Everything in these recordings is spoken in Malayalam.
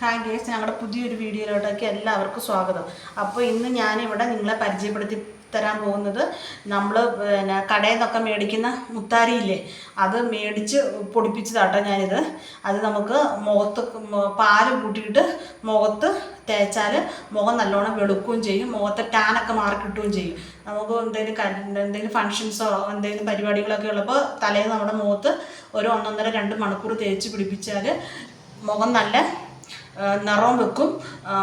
ഹായ് ഗേസ്, ഞങ്ങളുടെ പുതിയൊരു വീഡിയോയിലോട്ടേക്ക് എല്ലാവർക്കും സ്വാഗതം. അപ്പോൾ ഇന്ന് ഞാനിവിടെ നിങ്ങളെ പരിചയപ്പെടുത്തി തരാൻ പോകുന്നത് നമ്മൾ കടയിൽ നിന്നൊക്കെ മേടിക്കുന്ന മുത്താരിയില്ലേ, അത് മേടിച്ച് പൊടിപ്പിച്ചതാട്ടോ ഞാനിത്. അത് നമുക്ക് മുഖത്ത് പാല് കൂട്ടിയിട്ട് മുഖത്ത് തേച്ചാൽ മുഖം നല്ലോണം വെളുക്കുകയും ചെയ്യും, മുഖത്തെ ടാനൊക്കെ മാറി കിട്ടുകയും ചെയ്യും. നമുക്ക് എന്തെങ്കിലും ഫങ്ഷൻസോ എന്തെങ്കിലും പരിപാടികളൊക്കെ ഉള്ളപ്പോൾ തലേന്ന് നമ്മുടെ മുഖത്ത് ഒരു 1-1.5-2 മണിക്കൂർ തേച്ച് പിടിപ്പിച്ചാൽ മുഖം നല്ല നിറവും വെക്കും,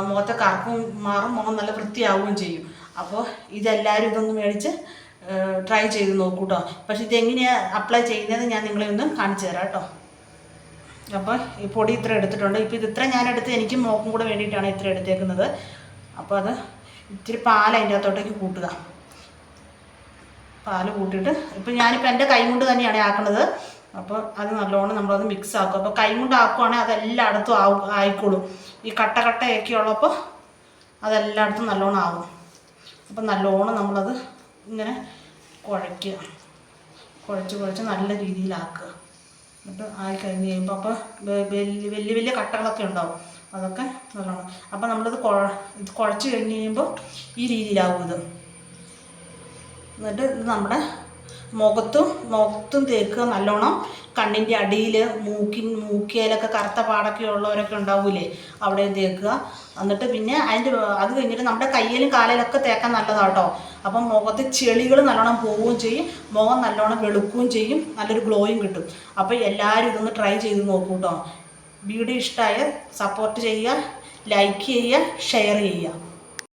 മുഖത്തെ കറുപ്പും മാറും, മുഖം നല്ല വൃത്തിയാവുകയും ചെയ്യും. അപ്പോൾ ഇതെല്ലാവരും ഇതൊന്ന് മേടിച്ച് ട്രൈ ചെയ്ത് നോക്കൂ കേട്ടോ. പക്ഷേ ഇതെങ്ങനെയാണ് അപ്ലൈ ചെയ്യുന്നത് ഞാൻ നിങ്ങളെ ഒന്ന് കാണിച്ചു തരാം കേട്ടോ. അപ്പോൾ ഈ പൊടി ഇത്ര എടുത്തിട്ടുണ്ട്. ഇപ്പോൾ ഇത് ഇത്ര ഞാനെടുത്ത് എനിക്ക് മുഖം കൂടെ വേണ്ടിയിട്ടാണ് ഇത്ര എടുത്തേക്കുന്നത്. അപ്പോൾ അത് ഇത്തിരി പാൽ അതിൻ്റെ അകത്തോട്ടേക്ക് കൂട്ടുക. പാൽ കൂട്ടിയിട്ട് ഇപ്പോൾ ഞാനിപ്പോൾ എൻ്റെ കൈ കൊണ്ട് തന്നെയാണ് ആക്കുന്നത്. അപ്പോൾ അത് നല്ലോണം നമ്മളത് മിക്സ് ആക്കും. അപ്പോൾ കൈ കൊണ്ട് ആക്കുവാണെങ്കിൽ അതെല്ലായിടത്തും ആയിക്കോളും. ഈ കട്ടയൊക്കെ ഉള്ളപ്പോൾ അതെല്ലായിടത്തും നല്ലോണം ആവും. അപ്പോൾ നല്ലോണം നമ്മളത് ഇങ്ങനെ കുഴയ്ക്കുക, കുഴച്ച് നല്ല രീതിയിലാക്കുക. എന്നിട്ട് ആയി കഴിഞ്ഞ് കഴിയുമ്പോൾ അപ്പോൾ വലിയ കട്ടകളൊക്കെ ഉണ്ടാവും, അതൊക്കെ നല്ലോണം. അപ്പോൾ നമ്മളിത് കുഴച്ച് കഴിഞ്ഞ് കഴിയുമ്പോൾ ഈ രീതിയിലാവും ഇത്. എന്നിട്ട് ഇത് നമ്മുടെ മുഖത്തും തേക്കുക നല്ലോണം. കണ്ണിൻ്റെ അടിയിൽ മൂക്കിയിലൊക്കെ കറുത്ത പാടൊക്കെ ഉള്ളവരൊക്കെ ഉണ്ടാവൂലേ, അവിടെയും തേക്കുക. എന്നിട്ട് പിന്നെ അത് കഴിഞ്ഞിട്ട് നമ്മുടെ കയ്യിലും കാലിലൊക്കെ തേക്കാൻ നല്ലതാട്ടോ. അപ്പം മുഖത്ത് ചെളികൾ നല്ലോണം പോവുകയും ചെയ്യും, മുഖം നല്ലോണം വെളുക്കുകയും ചെയ്യും, നല്ലൊരു ഗ്ലോയും കിട്ടും. അപ്പോൾ എല്ലാവരും ഇതൊന്ന് ട്രൈ ചെയ്ത് നോക്കൂ കേട്ടോ. വീഡിയോ ഇഷ്ടമായ സപ്പോർട്ട് ചെയ്യുക, ലൈക്ക് ചെയ്യുക, ഷെയർ ചെയ്യുക.